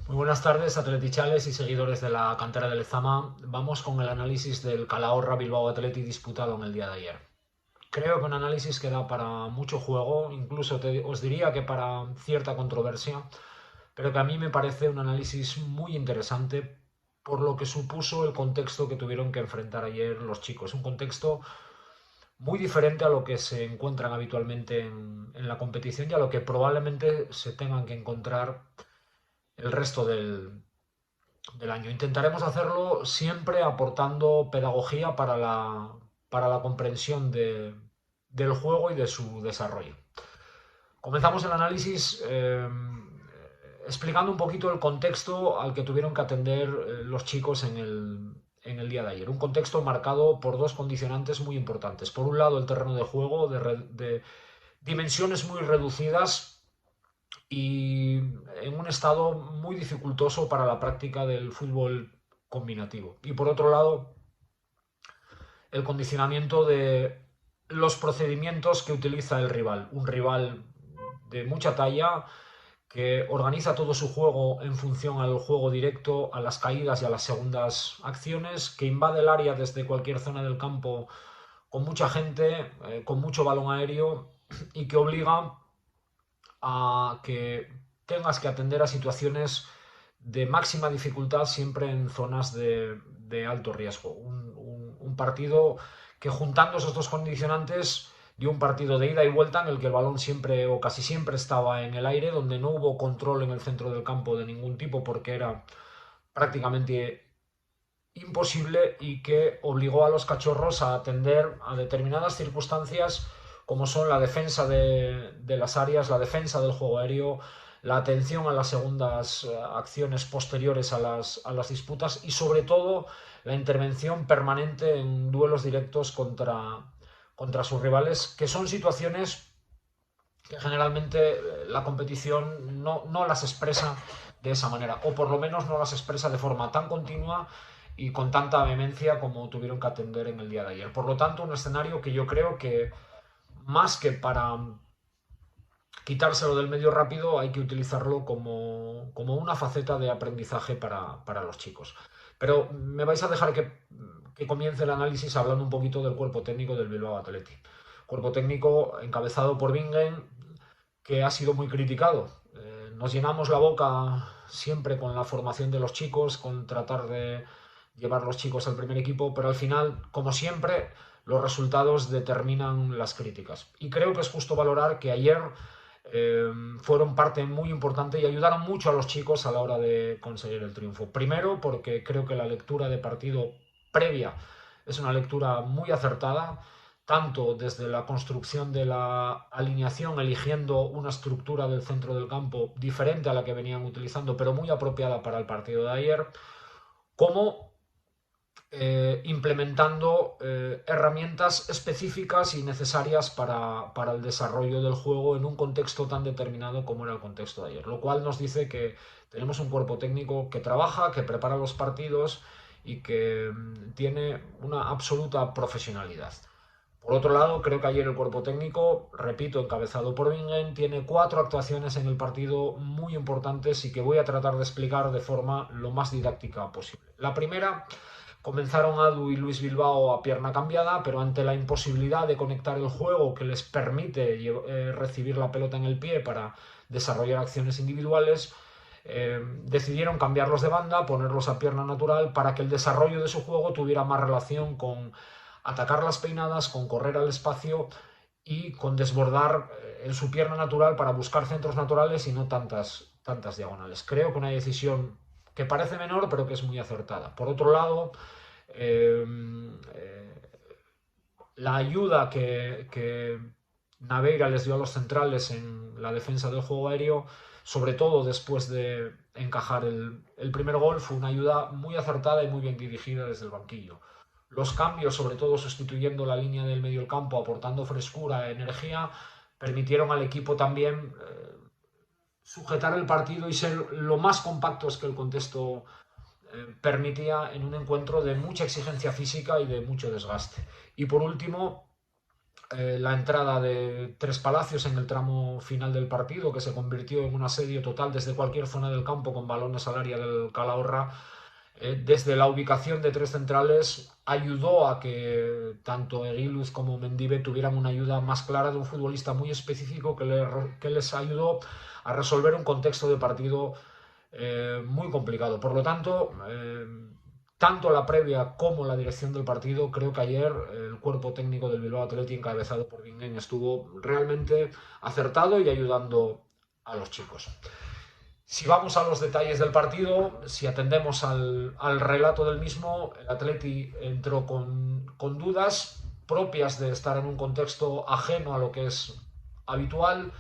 Muy buenas tardes, atletichales y seguidores de la cantera del Lezama. Vamos con el análisis del Calahorra Bilbao Athletic disputado en el día de ayer. Creo que un análisis que da para mucho juego, incluso os diría que para cierta controversia, pero que a mí me parece un análisis muy interesante por lo que supuso el contexto que tuvieron que enfrentar ayer los chicos. Un contexto muy diferente a lo que se encuentran habitualmente en la competición y a lo que probablemente se tengan que encontrar el resto del año. Intentaremos hacerlo siempre aportando pedagogía para la comprensión del juego y de su desarrollo. Comenzamos el análisis explicando un poquito el contexto al que tuvieron que atender los chicos en el día de ayer. Un contexto marcado por dos condicionantes muy importantes. Por un lado, el terreno de juego de dimensiones muy reducidas y en un estado muy dificultoso para la práctica del fútbol combinativo. Y por otro lado, el condicionamiento de los procedimientos que utiliza el rival. Un rival de mucha talla que organiza todo su juego en función al juego directo, a las caídas y a las segundas acciones, que invade el área desde cualquier zona del campo con mucha gente, con mucho balón aéreo y que obliga a que tengas que atender a situaciones de máxima dificultad siempre en zonas de alto riesgo. Un partido que juntando esos dos condicionantes dio un partido de ida y vuelta en el que el balón siempre o casi siempre estaba en el aire, donde no hubo control en el centro del campo de ningún tipo porque era prácticamente imposible y que obligó a los cachorros a atender a determinadas circunstancias como son la defensa de las áreas, la defensa del juego aéreo, la atención a las segundas acciones posteriores a las disputas y sobre todo la intervención permanente en duelos directos contra sus rivales, que son situaciones que generalmente la competición no las expresa de esa manera, o por lo menos no las expresa de forma tan continua y con tanta vehemencia como tuvieron que atender en el día de ayer. Por lo tanto, un escenario que yo creo que más que para quitárselo del medio rápido, hay que utilizarlo como una faceta de aprendizaje para los chicos. Pero me vais a dejar que comience el análisis hablando un poquito del cuerpo técnico del Bilbao Athletic. Cuerpo técnico encabezado por Bingen, que ha sido muy criticado. Nos llenamos la boca siempre con la formación de los chicos, con tratar de llevar a los chicos al primer equipo, pero al final, como siempre, los resultados determinan las críticas. Y creo que es justo valorar que ayer fueron parte muy importante y ayudaron mucho a los chicos a la hora de conseguir el triunfo. Primero, porque creo que la lectura de partido previa es una lectura muy acertada, tanto desde la construcción de la alineación, eligiendo una estructura del centro del campo diferente a la que venían utilizando, pero muy apropiada para el partido de ayer, como implementando herramientas específicas y necesarias para el desarrollo del juego en un contexto tan determinado como era el contexto de ayer. Lo cual nos dice que tenemos un cuerpo técnico que trabaja, que prepara los partidos y que tiene una absoluta profesionalidad. Por otro lado, creo que ayer el cuerpo técnico, repito, encabezado por Bingen, tiene 4 actuaciones en el partido muy importantes y que voy a tratar de explicar de forma lo más didáctica posible. La primera, comenzaron Adu y Luis Bilbao a pierna cambiada, pero ante la imposibilidad de conectar el juego que les permite recibir la pelota en el pie para desarrollar acciones individuales, decidieron cambiarlos de banda, ponerlos a pierna natural para que el desarrollo de su juego tuviera más relación con atacar las peinadas, con correr al espacio y con desbordar en su pierna natural para buscar centros naturales y no tantas diagonales. Creo que una decisión que parece menor pero que es muy acertada. Por otro lado, eh, eh, la ayuda que Naveira les dio a los centrales en la defensa del juego aéreo, sobre todo después de encajar el primer gol, fue una ayuda muy acertada y muy bien dirigida desde el banquillo. Los cambios, sobre todo sustituyendo la línea del medio del campo, aportando frescura, energía, permitieron al equipo también sujetar el partido y ser lo más compactos que el contexto permitía en un encuentro de mucha exigencia física y de mucho desgaste. Y por último, la entrada de Tres Palacios en el tramo final del partido, que se convirtió en un asedio total desde cualquier zona del campo con balones al área del Calahorra. Desde la ubicación de tres centrales ayudó a que tanto Eguiluz como Mendive tuvieran una ayuda más clara de un futbolista muy específico que les ayudó a resolver un contexto de partido muy complicado. Por lo tanto, tanto la previa como la dirección del partido, creo que ayer el cuerpo técnico del Bilbao Athletic, encabezado por Guingueñ, estuvo realmente acertado y ayudando a los chicos. Si vamos a los detalles del partido, si atendemos al relato del mismo, el Atleti entró con dudas propias de estar en un contexto ajeno a lo que es habitual.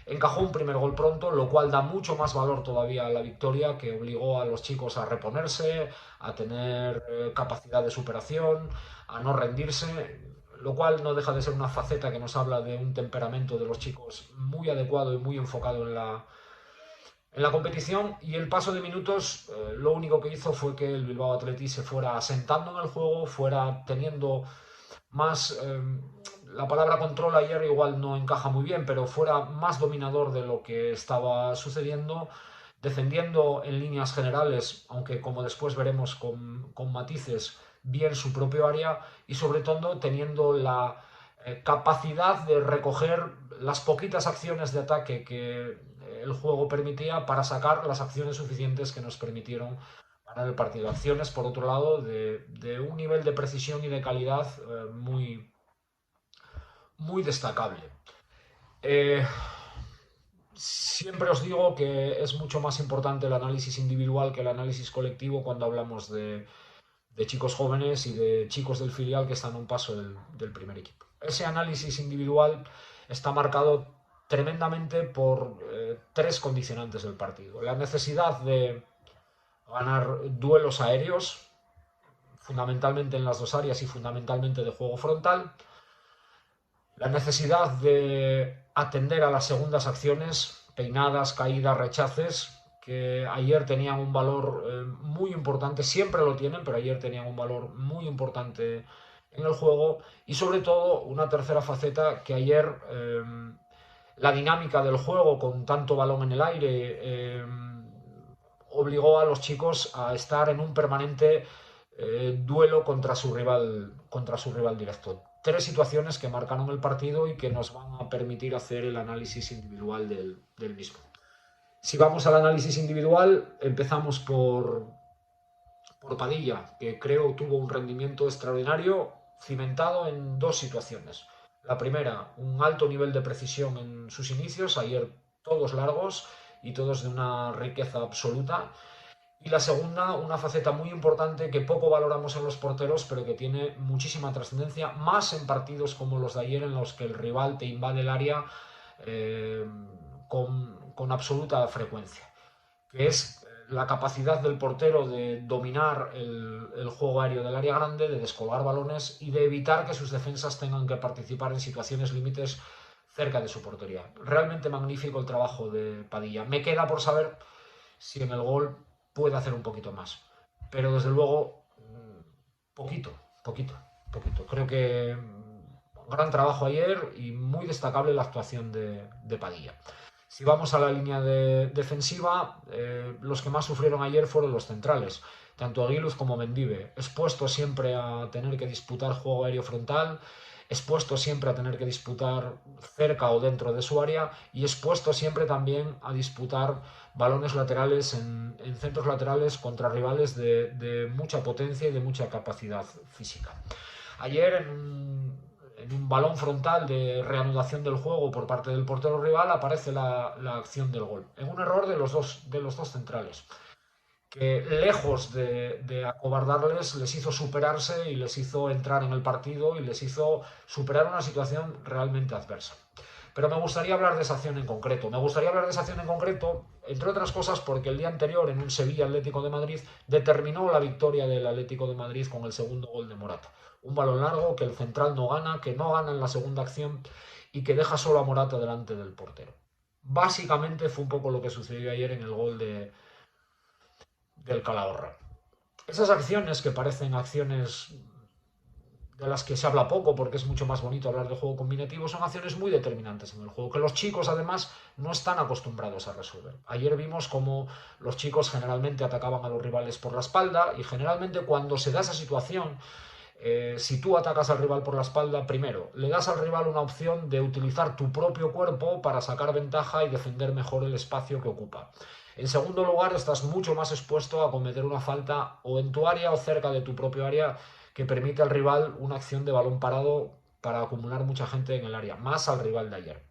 Encajó un primer gol pronto, lo cual da mucho más valor todavía a la victoria, que obligó a los chicos a reponerse, a tener capacidad de superación, a no rendirse, lo cual no deja de ser una faceta que nos habla de un temperamento de los chicos muy adecuado y muy enfocado en la competición. Y el paso de minutos lo único que hizo fue que el Bilbao Athletic se fuera asentando en el juego, fuera teniendo más, la palabra control ayer igual no encaja muy bien, pero fuera más dominador de lo que estaba sucediendo, defendiendo en líneas generales, aunque como después veremos con matices, bien su propio área, y sobre todo teniendo la capacidad de recoger las poquitas acciones de ataque que el juego permitía para sacar las acciones suficientes que nos permitieron ganar el partido. Acciones, por otro lado, de un nivel de precisión y de calidad muy destacable. Eh, Siempre os digo que es mucho más importante el análisis individual que el análisis colectivo cuando hablamos de chicos jóvenes y de chicos del filial que están a un paso del primer equipo. Ese análisis individual está marcado tremendamente por tres condicionantes del partido. La necesidad de ganar duelos aéreos, fundamentalmente en las dos áreas y fundamentalmente de juego frontal. La necesidad de atender a las segundas acciones, peinadas, caídas, rechaces, que ayer tenían un valor muy importante, siempre lo tienen, pero ayer tenían un valor muy importante en el juego. Y sobre todo, una tercera faceta que ayer la dinámica del juego con tanto balón en el aire obligó a los chicos a estar en un permanente duelo contra su rival directo. Tres situaciones que marcaron el partido y que nos van a permitir hacer el análisis individual del mismo. Si vamos al análisis individual, empezamos por Padilla, que creo tuvo un rendimiento extraordinario cimentado en dos situaciones. La primera, un alto nivel de precisión en sus inicios, ayer todos largos y todos de una riqueza absoluta. Y la segunda, una faceta muy importante que poco valoramos en los porteros, pero que tiene muchísima trascendencia, más en partidos como los de ayer, en los que el rival te invade el área con absoluta frecuencia, que es la capacidad del portero de dominar el juego aéreo del área grande, de descolgar balones y de evitar que sus defensas tengan que participar en situaciones límites cerca de su portería. Realmente magnífico el trabajo de Padilla. Me queda por saber si en el gol puede hacer un poquito más. Pero desde luego, poquito, poquito, poquito. Creo que gran trabajo ayer y muy destacable la actuación de Padilla. Si vamos a la línea defensiva, los que más sufrieron ayer fueron los centrales, tanto Aguiluz como Mendive, expuestos siempre a tener que disputar juego aéreo frontal, expuesto siempre a tener que disputar cerca o dentro de su área y expuesto siempre también a disputar balones laterales en centros laterales contra rivales de mucha potencia y de mucha capacidad física. Ayer en un balón frontal de reanudación del juego por parte del portero rival aparece la acción del gol, en un error de los dos centrales, que lejos de acobardarles les hizo superarse y les hizo entrar en el partido y les hizo superar una situación realmente adversa. Pero me gustaría hablar de esa acción en concreto. Me gustaría hablar de esa acción en concreto, entre otras cosas, porque el día anterior, en un Sevilla Atlético de Madrid, determinó la victoria del Atlético de Madrid con el segundo gol de Morata. Un balón largo que el central no gana, que no gana en la segunda acción y que deja solo a Morata delante del portero. Básicamente fue un poco lo que sucedió ayer en el gol del Calahorra. Esas acciones que parecen acciones de las que se habla poco porque es mucho más bonito hablar de juego combinativo, son acciones muy determinantes en el juego, que los chicos además no están acostumbrados a resolver. Ayer vimos cómo los chicos generalmente atacaban a los rivales por la espalda y generalmente cuando se da esa situación, si tú atacas al rival por la espalda, primero, le das al rival una opción de utilizar tu propio cuerpo para sacar ventaja y defender mejor el espacio que ocupa. En segundo lugar, estás mucho más expuesto a cometer una falta o en tu área o cerca de tu propio área que permite al rival una acción de balón parado para acumular mucha gente en el área, más al rival de ayer.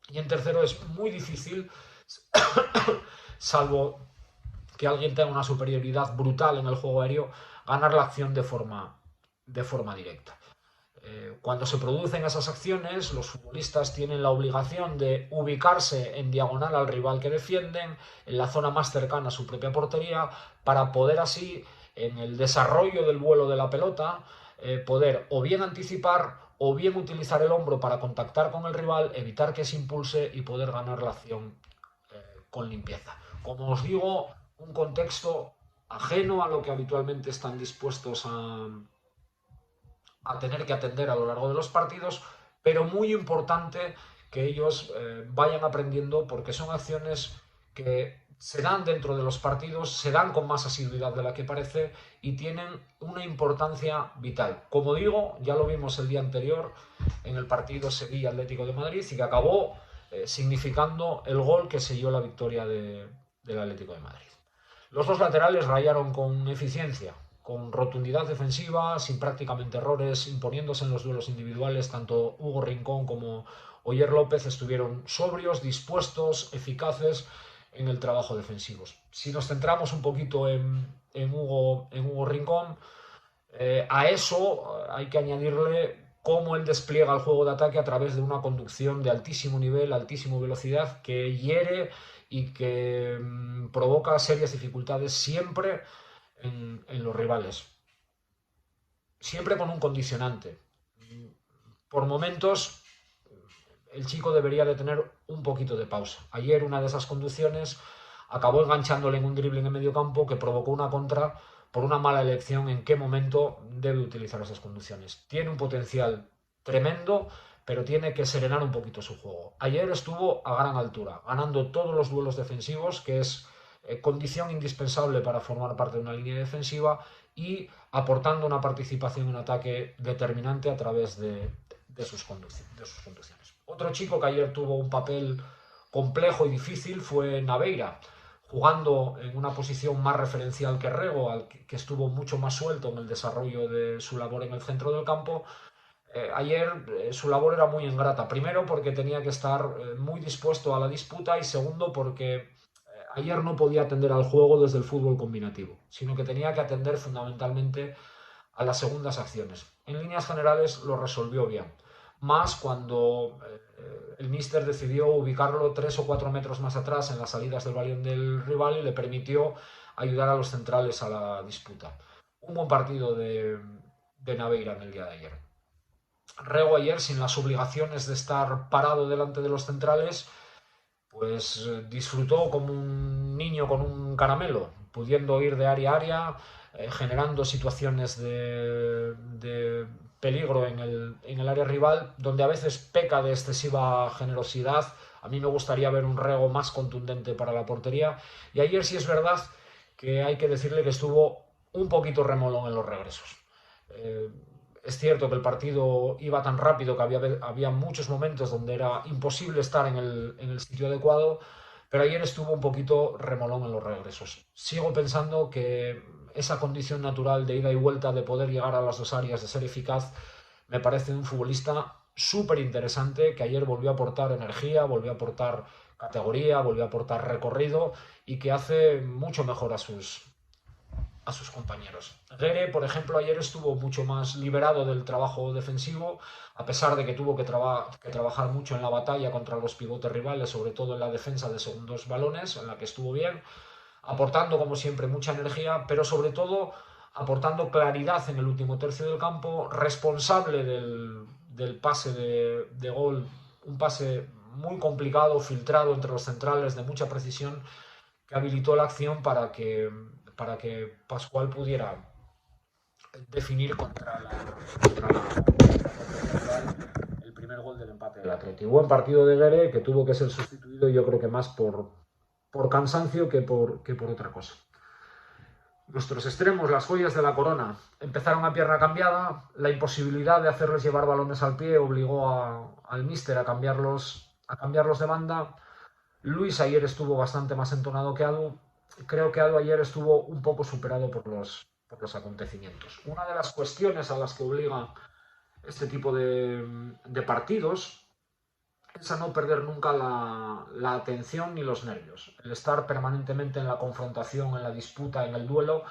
Y en tercero, es muy difícil, salvo que alguien tenga una superioridad brutal en el juego aéreo, ganar la acción de forma directa. Cuando se producen esas acciones, los futbolistas tienen la obligación de ubicarse en diagonal al rival que defienden, en la zona más cercana a su propia portería, para poder así, en el desarrollo del vuelo de la pelota, poder o bien anticipar o bien utilizar el hombro para contactar con el rival, evitar que se impulse y poder ganar la acción con limpieza. Como os digo, un contexto ajeno a lo que habitualmente están dispuestos a tener que atender a lo largo de los partidos, pero muy importante que ellos vayan aprendiendo porque son acciones que se dan dentro de los partidos, se dan con más asiduidad de la que parece y tienen una importancia vital. Como digo, ya lo vimos el día anterior en el partido Sevilla-Atlético de Madrid y que acabó significando el gol que selló la victoria del Atlético de Madrid. Los dos laterales rayaron con eficiencia, con rotundidad defensiva, sin prácticamente errores, imponiéndose en los duelos individuales. Tanto Hugo Rincón como Oyer López estuvieron sobrios, dispuestos, eficaces en el trabajo defensivo. Si nos centramos un poquito en Hugo Rincón, a eso hay que añadirle cómo él despliega el juego de ataque a través de una conducción de altísimo nivel, altísima velocidad, que hiere y que provoca serias dificultades siempre en los rivales. Siempre con un condicionante. Por momentos, el chico debería de tener un poquito de pausa. Ayer una de esas conducciones acabó enganchándole en un dribbling en medio campo que provocó una contra por una mala elección en qué momento debe utilizar esas conducciones. Tiene un potencial tremendo, pero tiene que serenar un poquito su juego. Ayer estuvo a gran altura, ganando todos los duelos defensivos, que es condición indispensable para formar parte de una línea defensiva, y aportando una participación en ataque determinante a través de sus conducciones. Otro chico que ayer tuvo un papel complejo y difícil fue Naveira, jugando en una posición más referencial que Rego, que estuvo mucho más suelto en el desarrollo de su labor en el centro del campo. Ayer su labor era muy ingrata, primero porque tenía que estar muy dispuesto a la disputa y segundo porque ayer no podía atender al juego desde el fútbol combinativo, sino que tenía que atender fundamentalmente a las segundas acciones. En líneas generales lo resolvió bien, más cuando el míster decidió ubicarlo 3 o 4 metros más atrás en las salidas del balón del rival y le permitió ayudar a los centrales a la disputa. Un buen partido de Naveira en el día de ayer. Rego ayer, sin las obligaciones de estar parado delante de los centrales, pues disfrutó como un niño con un caramelo, pudiendo ir de área a área, generando situaciones de peligro en el área rival, donde a veces peca de excesiva generosidad. A mí me gustaría ver un Rego más contundente para la portería. Y ayer sí es verdad que hay que decirle que estuvo un poquito remolón en los regresos. Es cierto que el partido iba tan rápido que había muchos momentos donde era imposible estar en el sitio adecuado, pero ayer estuvo un poquito remolón en los regresos. Sigo pensando que esa condición natural de ida y vuelta, de poder llegar a las dos áreas, de ser eficaz, me parece un futbolista súper interesante que ayer volvió a aportar energía, volvió a aportar categoría, volvió a aportar recorrido y que hace mucho mejor a sus compañeros. Guerre, por ejemplo, ayer estuvo mucho más liberado del trabajo defensivo, a pesar de que tuvo que trabajar mucho en la batalla contra los pivotes rivales, sobre todo en la defensa de segundos balones, en la que estuvo bien, aportando como siempre mucha energía, pero sobre todo aportando claridad en el último tercio del campo, responsable del pase de gol, un pase muy complicado, filtrado entre los centrales, de mucha precisión, que habilitó la acción para que Pascual pudiera definir el primer gol del empate del Atleti. Buen partido de Guerre, que tuvo que ser sustituido, yo creo que más por cansancio que por otra cosa. Nuestros extremos, las joyas de la corona, empezaron a pierna cambiada. La imposibilidad de hacerles llevar balones al pie obligó al míster a cambiarlos de banda. Luis ayer estuvo bastante más entonado que Adu. Creo que Adu ayer estuvo un poco superado por los acontecimientos. Una de las cuestiones a las que obligan este tipo de partidos es a no perder nunca la atención ni los nervios. El estar permanentemente en la confrontación, en la disputa, en el duelo,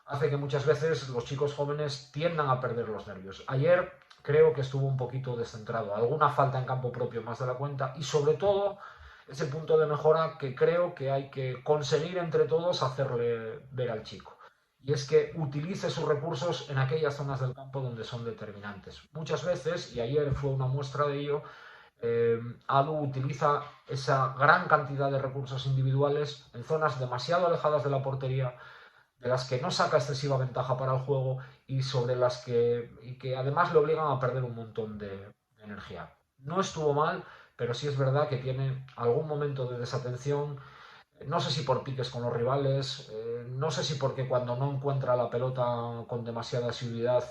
hace que muchas veces los chicos jóvenes tiendan a perder los nervios. Ayer creo que estuvo un poquito descentrado, alguna falta en campo propio más de la cuenta y sobre todo ese punto de mejora que creo que hay que conseguir entre todos hacerle ver al chico. Y es que utilice sus recursos en aquellas zonas del campo donde son determinantes. Muchas veces, y ayer fue una muestra de ello, Adu utiliza esa gran cantidad de recursos individuales en zonas demasiado alejadas de la portería, de las que no saca excesiva ventaja para el juego y sobre las que además le obligan a perder un montón de energía. No estuvo mal, pero sí es verdad que tiene algún momento de desatención. No sé si por piques con los rivales, no sé si porque cuando no encuentra la pelota con demasiada asiduidad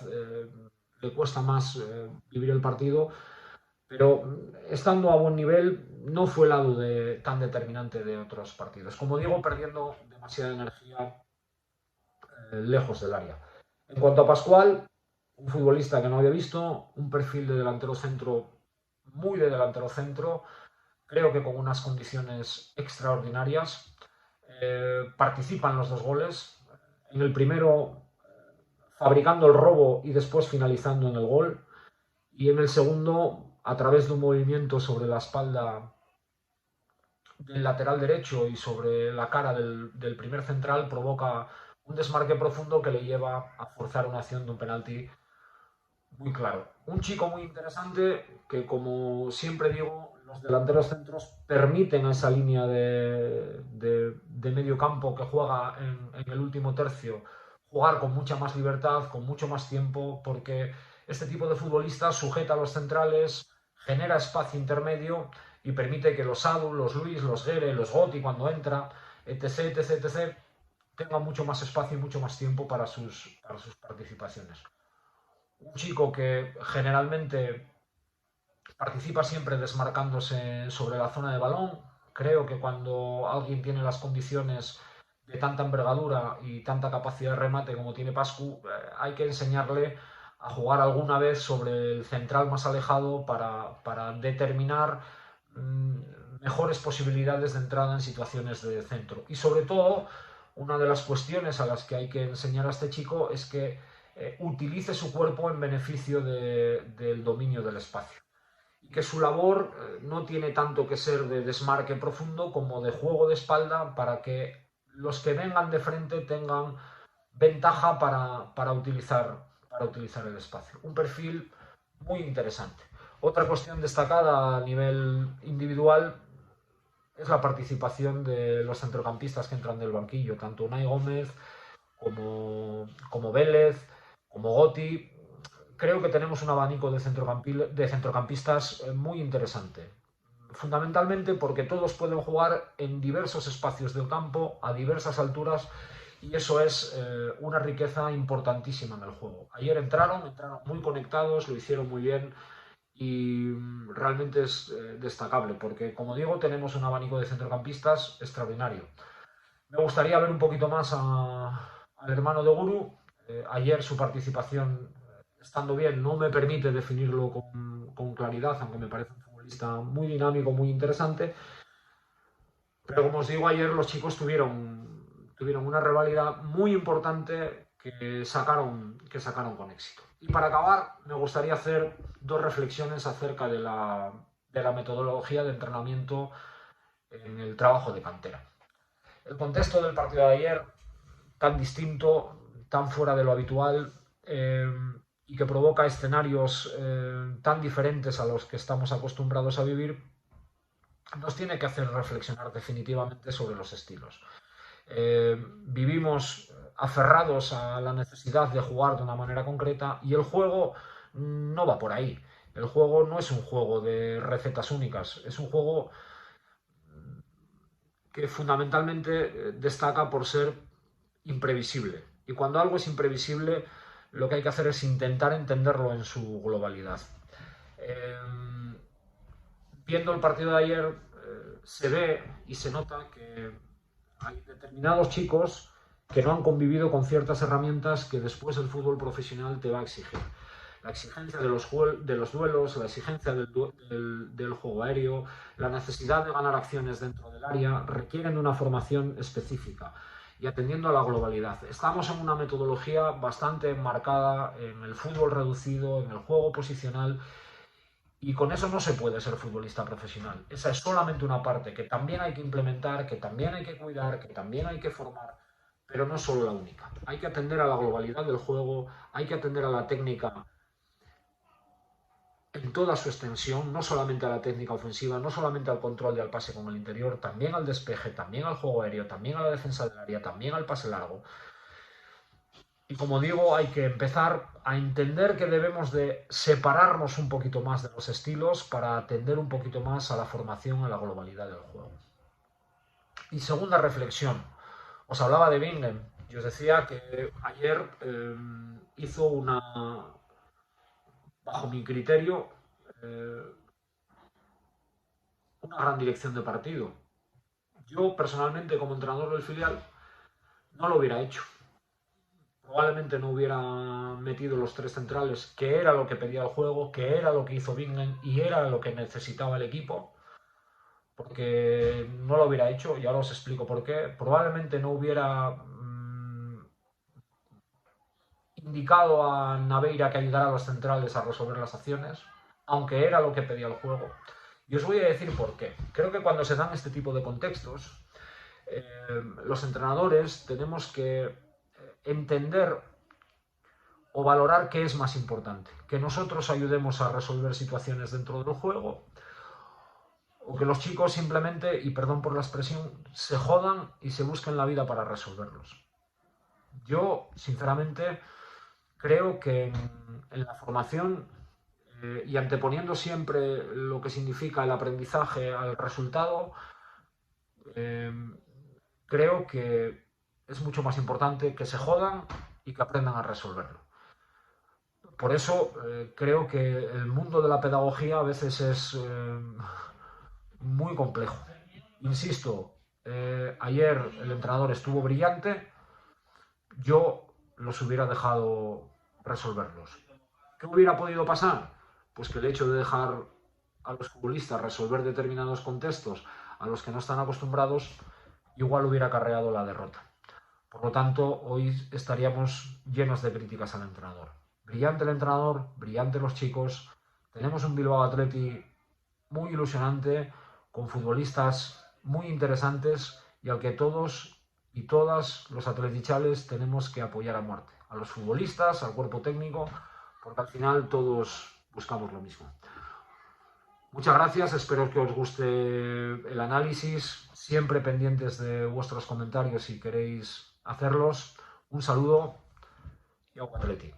le cuesta más vivir el partido, pero estando a buen nivel no fue el lado tan determinante de otros partidos. Como digo, perdiendo demasiada energía lejos del área. En cuanto a Pascual, un futbolista que no había visto, un perfil de delantero centro, muy de delantero centro, creo que con unas condiciones extraordinarias. Participa en los dos goles. En el primero, fabricando el robo y después finalizando en el gol. Y en el segundo, a través de un movimiento sobre la espalda del lateral derecho y sobre la cara del primer central, provoca un desmarque profundo que le lleva a forzar una acción de un penalti muy claro. Un chico muy interesante que, como siempre digo, los delanteros centros permiten a esa línea de medio campo que juega en el último tercio jugar con mucha más libertad, con mucho más tiempo, porque este tipo de futbolista sujeta a los centrales, genera espacio intermedio y permite que los Adu, los Luis, los Guerre, los Gotti cuando entra, etc, etc, etc, tengan mucho más espacio y mucho más tiempo para sus participaciones. Un chico que generalmente participa siempre desmarcándose sobre la zona de balón. Creo que cuando alguien tiene las condiciones de tanta envergadura y tanta capacidad de remate como tiene Pascu, hay que enseñarle a jugar alguna vez sobre el central más alejado para determinar mejores posibilidades de entrada en situaciones de centro. Y sobre todo, una de las cuestiones a las que hay que enseñar a este chico es que utilice su cuerpo en beneficio del dominio del espacio. Y que su labor no tiene tanto que ser de desmarque profundo como de juego de espalda para que los que vengan de frente tengan ventaja para utilizar el espacio. Un perfil muy interesante. Otra cuestión destacada a nivel individual es la participación de los centrocampistas que entran del banquillo, tanto Unai Gómez como Vélez, como Gotti. Creo que tenemos un abanico de centrocampistas muy interesante. Fundamentalmente porque todos pueden jugar en diversos espacios del campo, a diversas alturas, y eso es una riqueza importantísima en el juego. Ayer entraron muy conectados, lo hicieron muy bien y realmente es destacable porque, como digo, tenemos un abanico de centrocampistas extraordinario. Me gustaría ver un poquito más al hermano de Guru. Ayer su participación, estando bien, no me permite definirlo con claridad, aunque me parece un futbolista muy dinámico, muy interesante. Pero como os digo, ayer los chicos tuvieron una rivalidad muy importante que sacaron con éxito. Y para acabar, me gustaría hacer dos reflexiones acerca de la metodología de entrenamiento en el trabajo de cantera. El contexto del partido de ayer, tan distinto, tan fuera de lo habitual, y que provoca escenarios tan diferentes a los que estamos acostumbrados a vivir, nos tiene que hacer reflexionar definitivamente sobre los estilos. Vivimos aferrados a la necesidad de jugar de una manera concreta y el juego no va por ahí. El juego no es un juego de recetas únicas, es un juego que fundamentalmente destaca por ser imprevisible. Y cuando algo es imprevisible, lo que hay que hacer es intentar entenderlo en su globalidad. Viendo el partido de ayer, se ve y se nota que hay determinados chicos que no han convivido con ciertas herramientas que después el fútbol profesional te va a exigir. La exigencia de los duelos, la exigencia del juego aéreo, la necesidad de ganar acciones dentro del área, requieren de una formación específica y atendiendo a la globalidad. Estamos en una metodología bastante enmarcada en el fútbol reducido, en el juego posicional, y con eso no se puede ser futbolista profesional. Esa es solamente una parte que también hay que implementar, que también hay que cuidar, que también hay que formar, pero no es solo la única. Hay que atender a la globalidad del juego, hay que atender a la técnica en toda su extensión, no solamente a la técnica ofensiva, no solamente al control y al pase con el interior, también al despeje, también al juego aéreo, también a la defensa del área, también al pase largo. Y como digo, hay que empezar a entender que debemos de separarnos un poquito más de los estilos para atender un poquito más a la formación, a la globalidad del juego. Y segunda reflexión, os hablaba de Bingen y os decía que ayer hizo una, bajo mi criterio, una gran dirección de partido. Yo personalmente como entrenador del filial no lo hubiera hecho. Probablemente no hubiera metido los tres centrales, que era lo que pedía el juego, que era lo que hizo Bingen y era lo que necesitaba el equipo, porque no lo hubiera hecho, y ahora os explico por qué. Probablemente no hubiera indicado a Naveira que ayudara a los centrales a resolver las acciones, aunque era lo que pedía el juego. Y os voy a decir por qué. Creo que cuando se dan este tipo de contextos, los entrenadores tenemos que entender o valorar qué es más importante. Que nosotros ayudemos a resolver situaciones dentro del juego o que los chicos simplemente, y perdón por la expresión, se jodan y se busquen la vida para resolverlos. Yo, sinceramente, creo que en la formación y anteponiendo siempre lo que significa el aprendizaje al resultado, creo que es mucho más importante que se jodan y que aprendan a resolverlo. Por eso creo que el mundo de la pedagogía a veces es muy complejo. Insisto, ayer el entrenador estuvo brillante, yo los hubiera dejado resolverlos. ¿Qué hubiera podido pasar? Pues que el hecho de dejar a los futbolistas resolver determinados contextos a los que no están acostumbrados, igual hubiera acarreado la derrota. Por lo tanto, hoy estaríamos llenos de críticas al entrenador. Brillante el entrenador, brillante los chicos. Tenemos un Bilbao Athletic muy ilusionante, con futbolistas muy interesantes y al que todos y todas los atletichales tenemos que apoyar a muerte. A los futbolistas, al cuerpo técnico, porque al final todos buscamos lo mismo. Muchas gracias, espero que os guste el análisis, siempre pendientes de vuestros comentarios si queréis hacerlos. Un saludo y a Atleti.